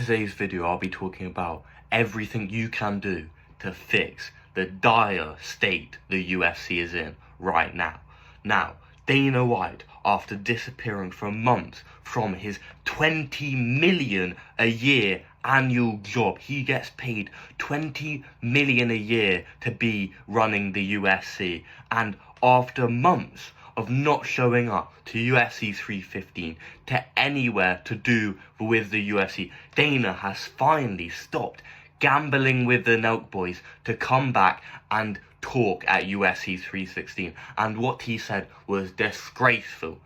today's video, I'll be talking about everything you can do to fix the dire state the UFC is in right now. Now, Dana White, after disappearing for months from his 20 million a year annual job, he gets paid 20 million a year to be running the UFC, and after months of not showing up to UFC 315, to anywhere to do with the UFC, Dana has finally stopped gambling with the Nelk boys to come back and talk at UFC 316. And what he said was disgraceful.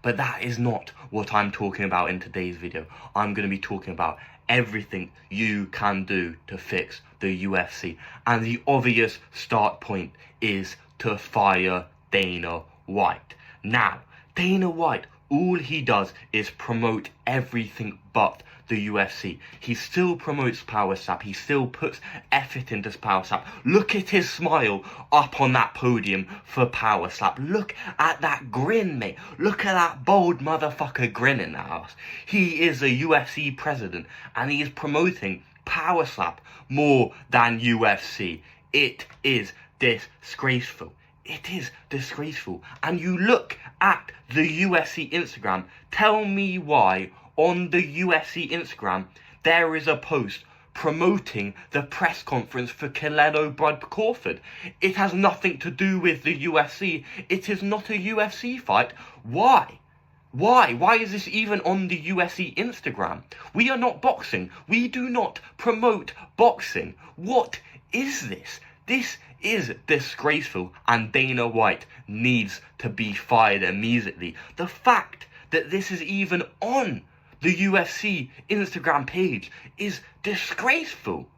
But that is not what I'm talking about in today's video. I'm going to be talking about everything you can do to fix the UFC. And the obvious start point is to fire Dana White. Now, Dana White, all he does is promote everything but the UFC. He still promotes Power Slap. He still puts effort into Power Slap. Look at his smile up on that podium for Power Slap. Look at that grin, mate. Look at that bold motherfucker grin in that ass. He is a UFC president and he is promoting Power Slap more than UFC. It is disgraceful. It is disgraceful. And you look at the UFC Instagram. Tell me why on the UFC Instagram there is a post promoting the press conference for Canelo Bud Crawford. It has nothing to do with the UFC. It is not a UFC fight. Why? Why is this even on the UFC Instagram? We are not boxing. We do not promote boxing. What is this? This is disgraceful, and Dana White needs to be fired immediately. The fact that this is even on the UFC Instagram page is disgraceful.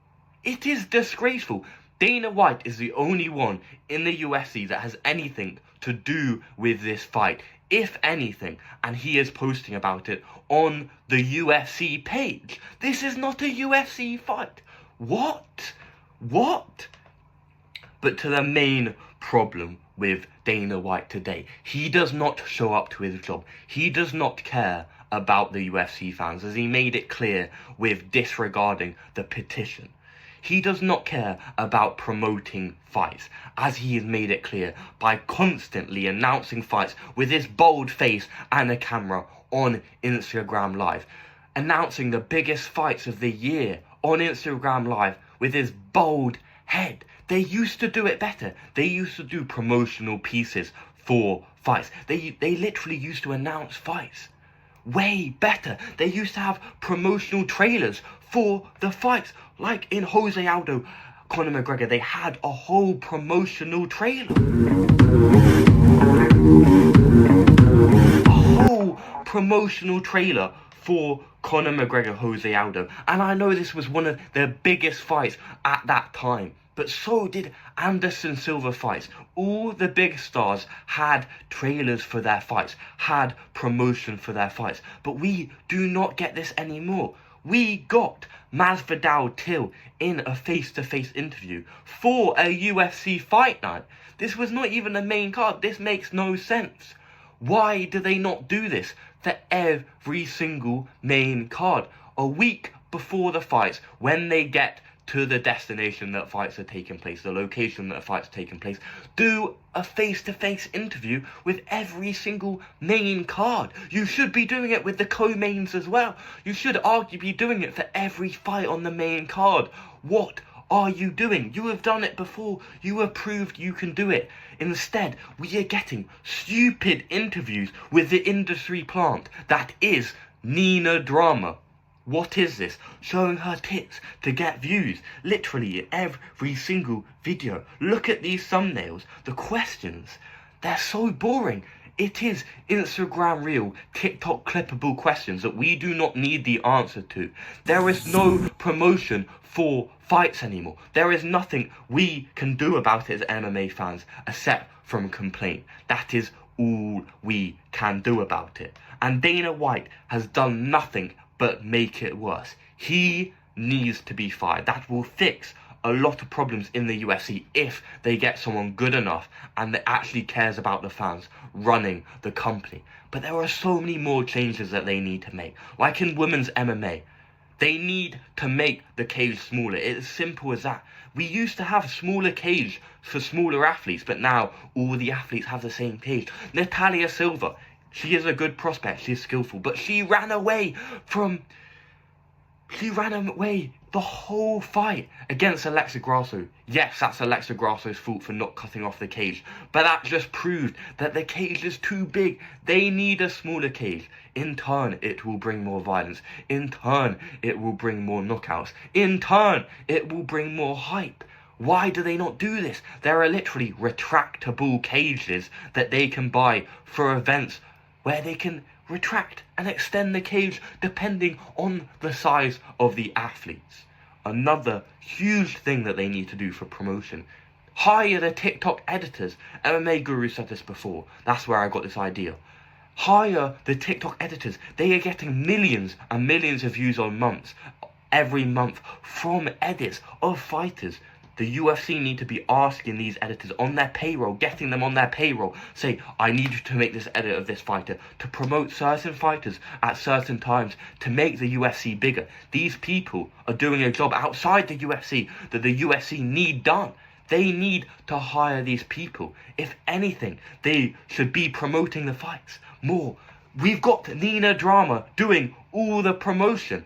It is disgraceful. Dana White is the only one in the UFC that has anything to do with this fight, if anything, and he is posting about it on the UFC page. This is not a UFC fight. What? But to the main problem with Dana White today, he does not show up to his job. He does not care about the UFC fans, as he made it clear with disregarding the petition. He does not care about promoting fights, as he has made it clear by constantly announcing fights with his bold face and a camera on Instagram Live. Announcing the biggest fights of the year on Instagram Live with his bold head. They used to do it better. They used to do promotional pieces for fights. They literally used to announce fights way better. They used to have promotional trailers for the fights. Like in Jose Aldo, Conor McGregor, they had a whole promotional trailer. A whole promotional trailer for Conor McGregor, Jose Aldo. And I know this was one of their biggest fights at that time. But so did Anderson Silva fights. All the big stars had trailers for their fights, had promotion for their fights. But we do not get this anymore. We got Masvidal Till in a face-to-face interview for a UFC fight night. This was not even the main card. This makes no sense. Why do they not do this for every single main card? A week before the fights, when they get to the destination that fights are taking place, the location that fights are taking place, do a face-to-face interview with every single main card. You should be doing it with the co-mains as well. You should arguably be doing it for every fight on the main card. What are you doing? You have done it before. You have proved you can do it. Instead, we are getting stupid interviews with the industry plant that is Nina Drama. What is this? Showing her tits to get views. Literally in every single video. Look at these thumbnails. The questions. They're so boring. It is Instagram reel, TikTok clippable questions that we do not need the answer to. There is no promotion for fights anymore. There is nothing we can do about it as MMA fans except from complaint. That is all we can do about it. And Dana White has done nothing but make it worse. He needs to be fired. That will fix a lot of problems in the UFC if they get someone good enough and that actually cares about the fans running the company. But there are so many more changes that they need to make. Like in women's MMA, they need to make the cage smaller. It's as simple as that. We used to have smaller cage for smaller athletes, but now all the athletes have the same cage. Natalia Silva, she is a good prospect, she's skillful, but she ran away the whole fight against Alexa Grasso. Yes, that's Alexa Grasso's fault for not cutting off the cage, but that just proved that the cage is too big. They need a smaller cage. In turn, it will bring more violence. In turn, it will bring more knockouts. In turn, it will bring more hype. Why do they not do this? There are literally retractable cages that they can buy for events where they can retract and extend the cage depending on the size of the athletes. Another huge thing that they need to do for promotion: hire the TikTok editors. MMA Guru said this before. That's where I got this idea. Hire the TikTok editors. They are getting millions and millions of views every month from edits of fighters. The UFC need to be asking these editors on their payroll, getting them on their payroll, say, I need you to make this edit of this fighter, to promote certain fighters at certain times, to make the UFC bigger. These people are doing a job outside the UFC that the UFC need done. They need to hire these people. If anything, they should be promoting the fights more. We've got Nina Drama doing all the promotion.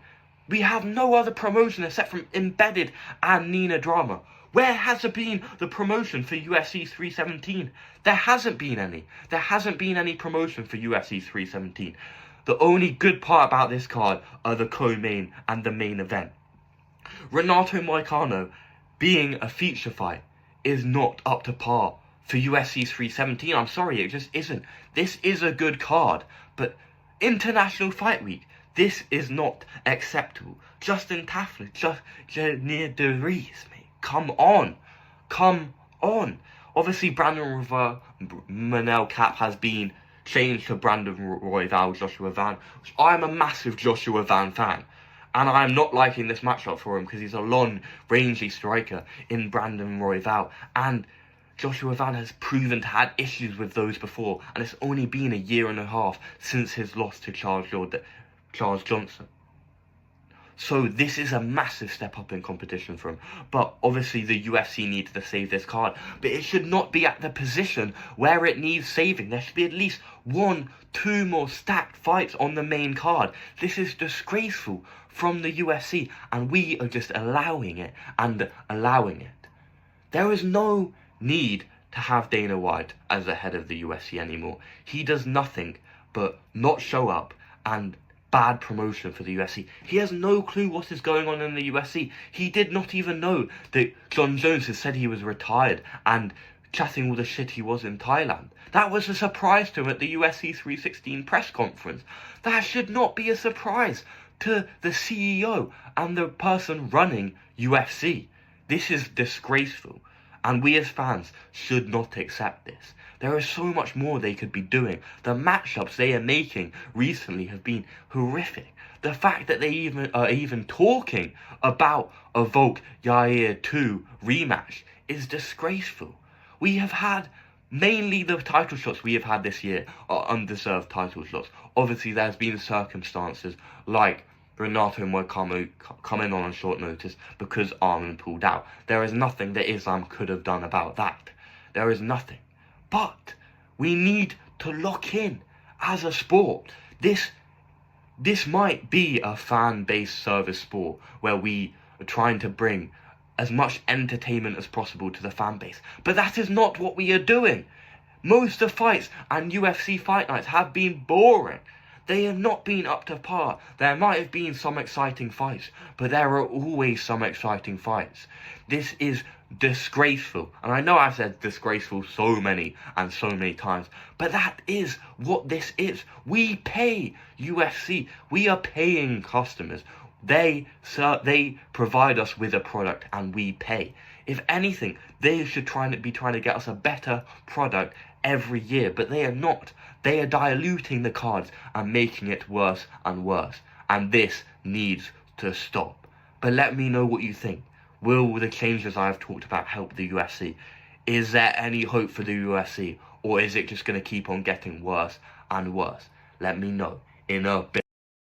We have no other promotion except from Embedded and Nina Drama. Where has there been the promotion for UFC 317? There hasn't been any. There hasn't been any promotion for UFC 317. The only good part about this card are the co-main and the main event. Renato Moicano being a feature fight is not up to par for UFC 317. I'm sorry, it just isn't. This is a good card, but International Fight Week, this is not acceptable. Justin Taffler, Janir DeRees, mate. Come on. Obviously, Brandon Manel Cap has been changed to Brandon Royval, Joshua Van, which I'm a massive Joshua Van fan. And I'm not liking this matchup for him because he's a long, rangy striker in Brandon Royval. And Joshua Van has proven to have issues with those before. And it's only been a year and a half since his loss to Charles Johnson. So this is a massive step up in competition for him. But obviously the UFC needs to save this card. But it should not be at the position where it needs saving. There should be at least 1-2 more stacked fights on the main card. This is disgraceful from the UFC. And we are just allowing it. There is no need to have Dana White as the head of the UFC anymore. He does nothing but not show up and bad promotion for the UFC. He has no clue what is going on in the UFC. He did not even know that John Jones has said he was retired and chatting all the shit he was in Thailand. That was a surprise to him at the UFC 316 press conference. That should not be a surprise to the CEO and the person running UFC. This is disgraceful, and we as fans should not accept this. There is so much more they could be doing. The matchups they are making recently have been horrific. The fact that they are even talking about a Volk Yair 2 rematch is disgraceful. We have had, mainly the title shots we have had this year are undeserved title shots. Obviously there's been circumstances like Renato Moicano coming on short notice because Arman pulled out. There is nothing that Islam could have done about that. There is nothing. But we need to lock in as a sport. This might be a fan-based service sport where we are trying to bring as much entertainment as possible to the fan base. But that is not what we are doing. Most of the fights and UFC fight nights have been boring. They have not been up to par. There might have been some exciting fights, but there are always some exciting fights. This is disgraceful. And I know I've said disgraceful so many times, but that is what this is. We pay UFC. We are paying customers. They provide us with a product and we pay. If anything, they should be trying to get us a better product every year, but they are not. They are diluting the cards and making it worse and worse. And this needs to stop. But let me know what you think. Will the changes I've talked about help the UFC? Is there any hope for the UFC, or is it just going to keep on getting worse and worse? Let me know in a bit.